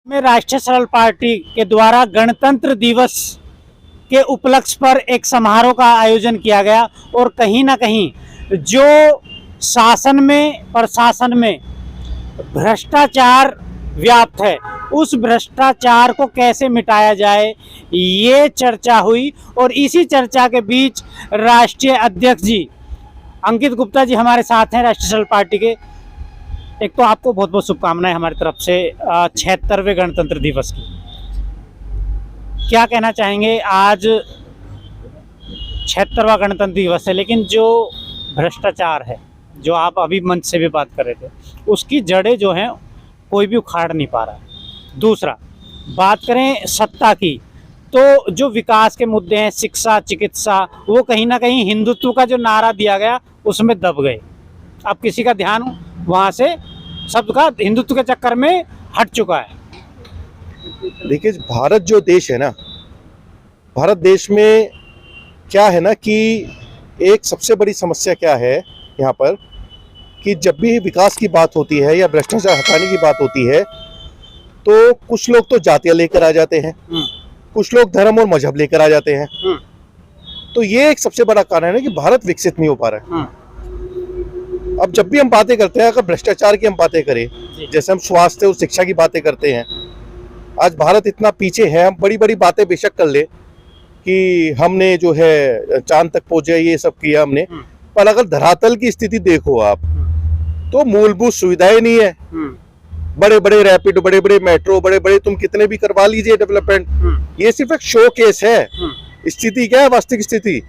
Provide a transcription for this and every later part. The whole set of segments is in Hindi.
में राष्ट्रीय सरल पार्टी के द्वारा गणतंत्र दिवस के उपलक्ष्य पर एक समारोह का आयोजन किया गया और कहीं ना कहीं जो शासन में प्रशासन में भ्रष्टाचार व्याप्त है उस भ्रष्टाचार को कैसे मिटाया जाए ये चर्चा हुई। और इसी चर्चा के बीच राष्ट्रीय अध्यक्ष जी अंकित गुप्ता जी हमारे साथ हैं राष्ट्रीय सरल पार्टी के। एक तो आपको बहुत बहुत शुभकामनाएं हमारी तरफ से 76वें गणतंत्र दिवस की। क्या कहना चाहेंगे? आज 76वां गणतंत्र दिवस है, लेकिन जो भ्रष्टाचार है, जो आप अभी मंच से भी बात कर रहे थे, उसकी जड़ें जो हैं कोई भी उखाड़ नहीं पा रहा है। दूसरा, बात करें सत्ता की, तो जो विकास के मुद्दे हैं, शिक्षा, चिकित्सा, वो कहीं ना कहीं हिंदुत्व का जो नारा दिया गया उसमें दब गए। अब किसी का ध्यान वहाँ से सबका हिंदुत्व के चक्कर में हट चुका है। देखिए, भारत जो देश है ना, भारत देश में क्या है ना कि एक सबसे बड़ी समस्या क्या है यहाँ पर कि जब भी विकास की बात होती है या भ्रष्टाचार हटाने की बात होती है तो कुछ लोग तो जातियाँ लेकर आ जाते हैं, कुछ लोग धर्म और मजहब लेकर आ जाते हैं। तो ये एक सबसे बड़ा कारण है कि भारत विकसित नहीं हो पा रहा है। अब जब भी हम बातें करते हैं, अगर भ्रष्टाचार की हम बातें करें, जैसे हम स्वास्थ्य और शिक्षा की बातें करते हैं, आज भारत इतना पीछे है। हम बड़ी बड़ी बातें बेशक कर ले कि हमने जो है चांद तक पहुंचे, ये सब किया हमने, पर अगर धरातल की स्थिति देखो आप तो मूलभूत सुविधाएं नहीं है। बड़े बड़े रैपिड, बड़े बड़े मेट्रो, बड़े बड़े तुम कितने भी करवा लीजिए डेवलपमेंट, ये सिर्फ एक शो केस है। स्थिति क्या है, वास्तविक स्थिति,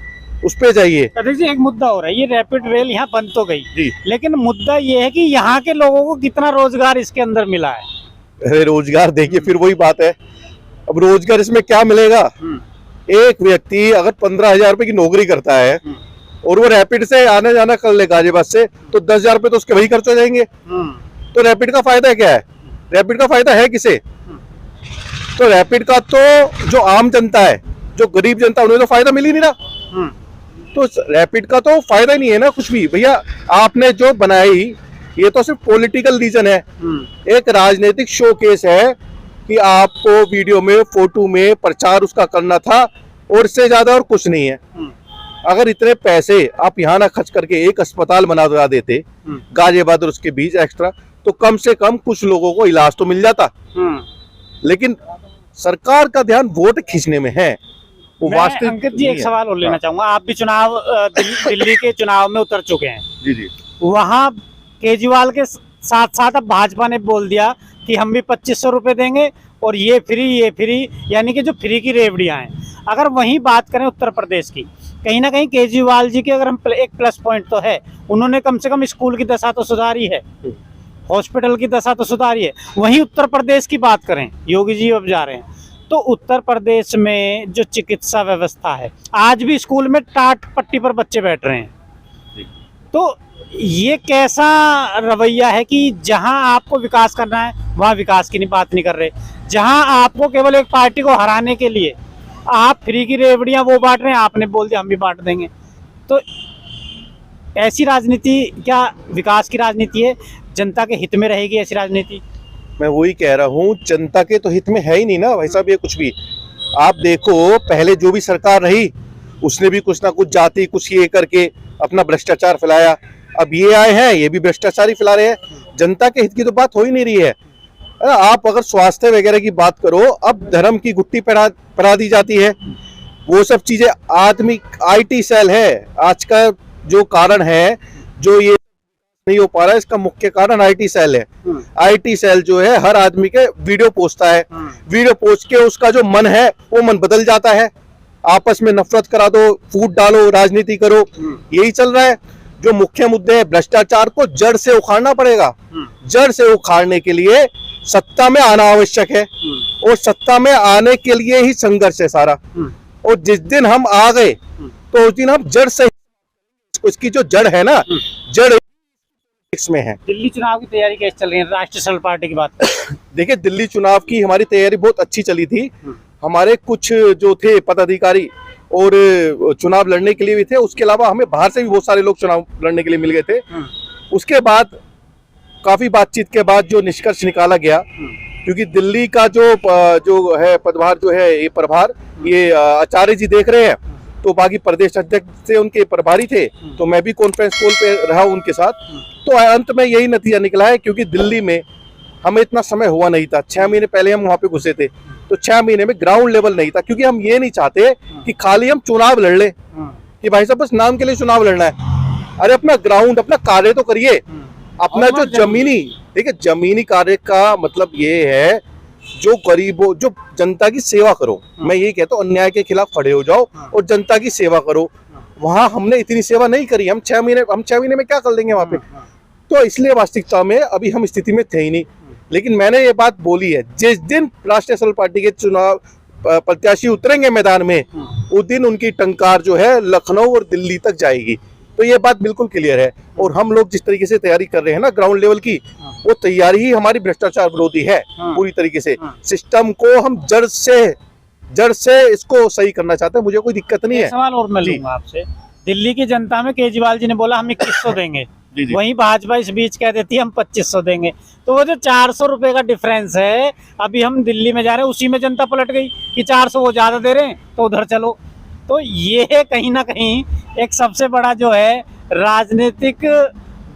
उस पे जाइए। एक मुद्दा हो रहा है, ये रैपिड रेल यहाँ बंद तो गई, लेकिन मुद्दा ये है कि यहाँ के लोगों को कितना रोजगार इसके अंदर मिला है। अरे रोजगार देखिए, फिर वही बात है। अब रोजगार इसमें क्या मिलेगा? एक व्यक्ति अगर 15,000 रुपए की नौकरी करता है और वो रैपिड से आने जाना कर ले गाजियाबाद से, तो 10,000 रुपए तो उसके वही खर्च हो जाएंगे। तो रैपिड का फायदा क्या है? रैपिड का फायदा है किसे? तो रैपिड का तो जो आम जनता है, जो गरीब जनता, उन्हें तो फायदा मिल ही नहीं रहा। तो रैपिड का तो फायदा ही नहीं है ना कुछ भी। भैया आपने जो बनाई ये तो सिर्फ पॉलिटिकल रीजन है, एक राजनीतिक शो केस है कि आपको वीडियो में, फोटो में प्रचार उसका करना था, और इससे ज्यादा और कुछ नहीं है। अगर इतने पैसे आप यहाँ ना खर्च करके एक अस्पताल बना देते गाजियाबाद और उसके बीच एक्स्ट्रा, तो कम से कम कुछ लोगों को इलाज तो मिल जाता। लेकिन सरकार का ध्यान वोट खींचने में है। अंकित जी, एक सवाल और लेना चाहूंगा। आप भी चुनाव दिल्ली के चुनाव में उतर चुके हैं। जी। वहाँ केजरीवाल के साथ साथ अब भाजपा ने बोल दिया कि हम भी 2500 रुपए देंगे और ये फ्री, यानी कि जो फ्री की रेवड़ियां हैं। अगर वहीं बात करें उत्तर प्रदेश की, कहीं ना कहीं केजरीवाल जी के अगर हम एक प्लस पॉइंट तो है, उन्होंने कम से कम स्कूल की दशा तो सुधारी है, हॉस्पिटल की दशा तो सुधारी है। वहीं उत्तर प्रदेश की बात करें, योगी जी अब जा रहे हैं, तो उत्तर प्रदेश में जो चिकित्सा व्यवस्था है, आज भी स्कूल में टाट पट्टी पर बच्चे बैठ रहे हैं। तो ये कैसा रवैया है कि जहां आपको विकास करना है वहां विकास की बात नहीं कर रहे, जहां आपको केवल एक पार्टी को हराने के लिए आप फ्री की रेवड़ियां वो बांट रहे हैं, आपने बोल दिया हम भी बांट देंगे। तो ऐसी राजनीति क्या विकास की राजनीति है? जनता के हित में रहेगी ऐसी राजनीति? मैं वही कह रहा हूँ, जनता के तो हित में है ही नहीं ना भाई साहब ये कुछ भी। आप देखो, पहले जो भी सरकार रही उसने भी कुछ ना कुछ जाति, कुछ ये करके अपना भ्रष्टाचार फैलाया। अब ये आए हैं, ये भी भ्रष्टाचार ही फैला रहे हैं। जनता के हित की तो बात हो ही नहीं रही है। आप अगर स्वास्थ्य वगैरह की बात करो, अब धर्म की गुट्टी पड़ा दी जाती है, वो सब चीजें। आदमी IT सेल है आज का जो कारण है, जो ये नहीं हो पा रहा है, इसका मुख्य कारण IT सेल है। IT सेल जो है हर आदमी के वीडियो पोस्टता है, वीडियो पोस्ट के उसका जो मन है वो मन बदल जाता है। आपस में नफरत करा दो, फूट डालो, राजनीति करो, यही चल रहा है। जो मुख्य मुद्दे हैं, भ्रष्टाचार को जड़ से उखाड़ना पड़ेगा। जड़ से उखाड़ने के लिए सत्ता में आना आवश्यक है, और सत्ता में आने के लिए ही संघर्ष है सारा। और जिस दिन हम आ गए तो उस दिन हम जड़ से, उसकी जो जड़ है ना, जड़ इसमें है। दिल्ली चुनाव की तैयारी कैसे चल रही है राष्ट्रीय सरल पार्टी की बात? देखिए, दिल्ली चुनाव की हमारी तैयारी बहुत अच्छी चली थी। हमारे कुछ जो थे पदाधिकारी और चुनाव लड़ने के लिए भी थे, उसके अलावा हमें बाहर से भी बहुत सारे लोग चुनाव लड़ने के लिए मिल गए थे। उसके बाद काफी बातचीत के बाद जो निष्कर्ष निकाला गया क्योंकि दिल्ली का जो है पदभार जो है ये प्रभार ये आचार्य जी देख रहे हैं, तो बाकी प्रदेश अध्यक्ष से उनके प्रभारी थे, तो मैं भी कॉन्फ्रेंस कॉल पे रहा उनके साथ। तो अंत में यही नतीजा निकला है, क्योंकि दिल्ली में हमें इतना समय हुआ नहीं था, 6 महीने पहले हम वहां पे घुसे थे, तो 6 महीने में ग्राउंड लेवल नहीं था, क्योंकि हम ये नहीं चाहते कि खाली हम चुनाव लड़ ले कि भाई साहब बस नाम के लिए चुनाव लड़ना है। अरे अपना ग्राउंड अपना कार्य तो करिए, अपना जो जमीनी, देखिए जमीनी कार्य का मतलब ये है जो गरीबों, जो जनता की सेवा करो। मैं यही कहता हूँ, अन्याय के खिलाफ खड़े हो जाओ और जनता की सेवा करो। वहां हमने इतनी सेवा नहीं करी, हम 6 महीने में क्या कर लेंगे वहां पे। तो इसलिए वास्तविकता में अभी हम स्थिति में थे ही नहीं। लेकिन मैंने ये बात बोली है, जिस दिन राष्ट्रीय जनता पार्टी के चुनाव प्रत्याशी उतरेंगे मैदान में, उस दिन उनकी टंकार जो है लखनऊ और दिल्ली तक जाएगी। तो ये बात बिल्कुल क्लियर है। और हम लोग जिस तरीके से तैयारी कर रहे हैं ना ग्राउंड लेवल की, वो तैयारी ही हमारी भ्रष्टाचार विरोधी है पूरी तरीके से। सिस्टम को हम जड़ से इसको सही करना चाहते हैं, मुझे कोई दिक्कत नहीं है। सवाल और मैं लूंगा आपसे, दिल्ली की जनता में केजरीवाल जी ने बोला हम 2100 देंगे, वहीं भाजपा इस बीच कह देती है हम 2500 देंगे। तो वो जो 400 रुपए का डिफरेंस है, अभी हम दिल्ली में जा रहे हैं, उसी में जनता पलट गई कि 400 वो ज्यादा दे रहे हैं तो उधर चलो। तो ये कहीं ना कहीं एक सबसे बड़ा जो है राजनीतिक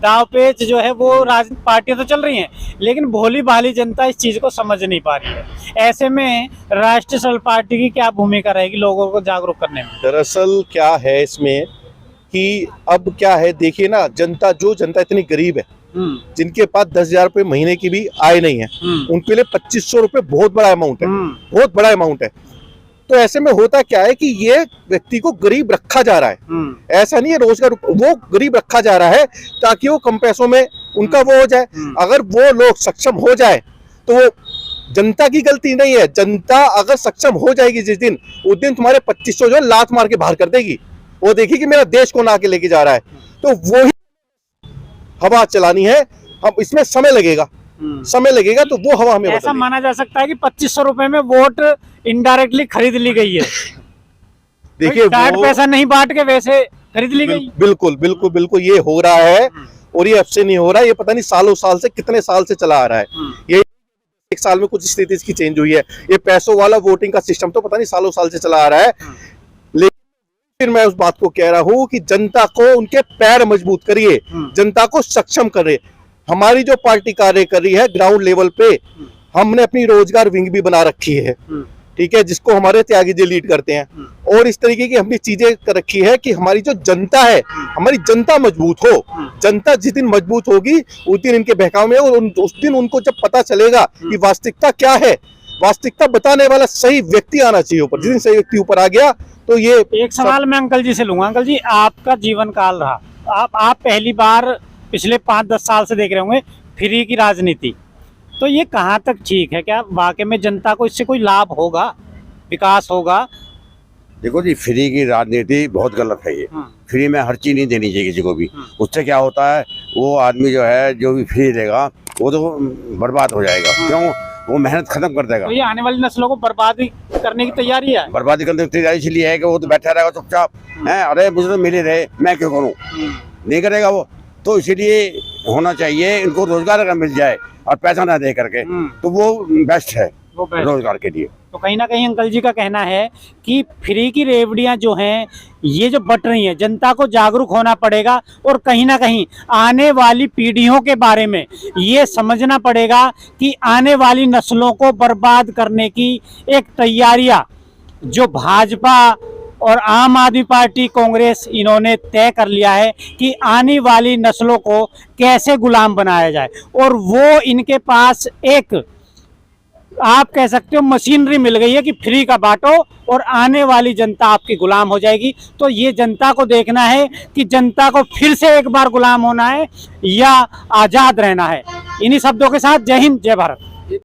दावपेच जो है, वो राजनीतिक पार्टियां तो चल रही हैं, लेकिन भोली भाली जनता इस चीज को समझ नहीं पा रही है। ऐसे में राष्ट्रीय जनता पार्टी की क्या भूमिका रहेगी लोगों को जागरूक करने में? दरअसल क्या है इसमें कि अब क्या है, देखिए ना, जनता इतनी गरीब है, जिनके पास 10,000 रुपए महीने की भी आय नहीं है, उनके लिए 2500 रुपए बहुत बड़ा अमाउंट है, बहुत बड़ा अमाउंट है। तो ऐसे में होता क्या है कि ये व्यक्ति को गरीब रखा जा रहा है। ऐसा नहीं है रोजगार, वो गरीब रखा जा रहा है ताकि वो कम पैसों में उनका वो हो जाए। अगर वो लोग सक्षम हो जाए तो वो जनता की गलती नहीं है। जनता अगर सक्षम हो जाएगी जिस दिन, उस दिन तुम्हारे 2500 जो है लात मार के बाहर कर देगी। वो देखिए कि मेरा देश कौन आके लेके जा रहा है। तो वो ही हवा चलानी है, हम इसमें समय लगेगा, तो वो हवा हमें ऐसा माना जा सकता है कि 2500 रुपए में वोट इनडायरेक्टली खरीद ली गई है। देखिए पैसा नहीं बांट के वैसे खरीद ली गई। बिल्कुल ये हो रहा है, और ये अब से नहीं हो रहा है, ये पता नहीं सालों साल से, कितने साल से चला आ रहा है। ये एक साल में कुछ स्थिति इसकी चेंज हुई है। ये पैसों वाला वोटिंग का सिस्टम तो पता नहीं सालों साल से चला आ रहा है। लेकिन मैं उस बात को कह रहा हूँ कि जनता को उनके पैर मजबूत करिए, जनता को सक्षम करिए। हमारी जो पार्टी कार्य कर रही है ग्राउंड लेवल पे, हमने अपनी रोजगार विंग भी बना रखी है, ठीक है, जिसको हमारे त्यागी जी लीड करते हैं। और इस तरीके की हमने चीजें कर रखी है कि हमारी जो जनता है, हमारी जनता मजबूत हो। जनता जिस दिन मजबूत होगी उस दिन इनके बहकाव में, और उस दिन उनको जब पता चलेगा कि वास्तविकता क्या है, वास्तविकता बताने वाला सही व्यक्ति आना चाहिए ऊपर। जिस दिन सही व्यक्ति ऊपर आ गया तो ये एक सवाल मैं अंकल जी से लूंगा। अंकल जी, आपका जीवन काल रहा, आप पहली बार पिछले 5-10 साल से देख रहे होंगे फ्री की राजनीति, तो ये कहाँ तक ठीक है? क्या वाकई में जनता को इससे कोई लाभ होगा, विकास होगा? देखो जी, फ्री की राजनीति बहुत गलत है। ये फ्री में हर चीज नहीं देनी चाहिए किसी को भी। उससे क्या होता है, वो आदमी जो है जो भी फ्री देगा वो तो बर्बाद हो जाएगा। क्यों? वो मेहनत खत्म कर देगा। तो ये आने वाली नस्लों को बर्बादी करने की तैयारी है। बर्बादी करने की तैयारी इसलिए है कि वो तो बैठा रहेगा चुपचाप, है, अरे मुझे तो मिले रहे, मैं क्यों करूँ, नहीं करेगा वो। तो इसीलिए होना चाहिए, इनको रोजगार अगर मिल जाए और पैसा ना दे करके, तो वो बेस्ट है रोजगार के लिए। तो कहीं ना कहीं अंकल जी का कहना है कि फ्री की रेवड़ियां जो हैं, ये जो बट रही हैं, जनता को जागरूक होना पड़ेगा, और कहीं ना कहीं आने वाली पीढ़ियों के बारे में ये समझना पड़ेगा कि आने वाली नस्लों को बर्बाद करने की एक तैयारियां जो भाजपा और आम आदमी पार्टी, कांग्रेस, इन्होंने तय कर लिया है कि आने वाली नस्लों को कैसे गुलाम बनाया जाए। और वो इनके पास एक, आप कह सकते हो, मशीनरी मिल गई है कि फ्री का बांटो और आने वाली जनता आपकी गुलाम हो जाएगी। तो ये जनता को देखना है कि जनता को फिर से एक बार गुलाम होना है या आजाद रहना है। इन्हीं शब्दों के साथ जय हिंद, जय भारत।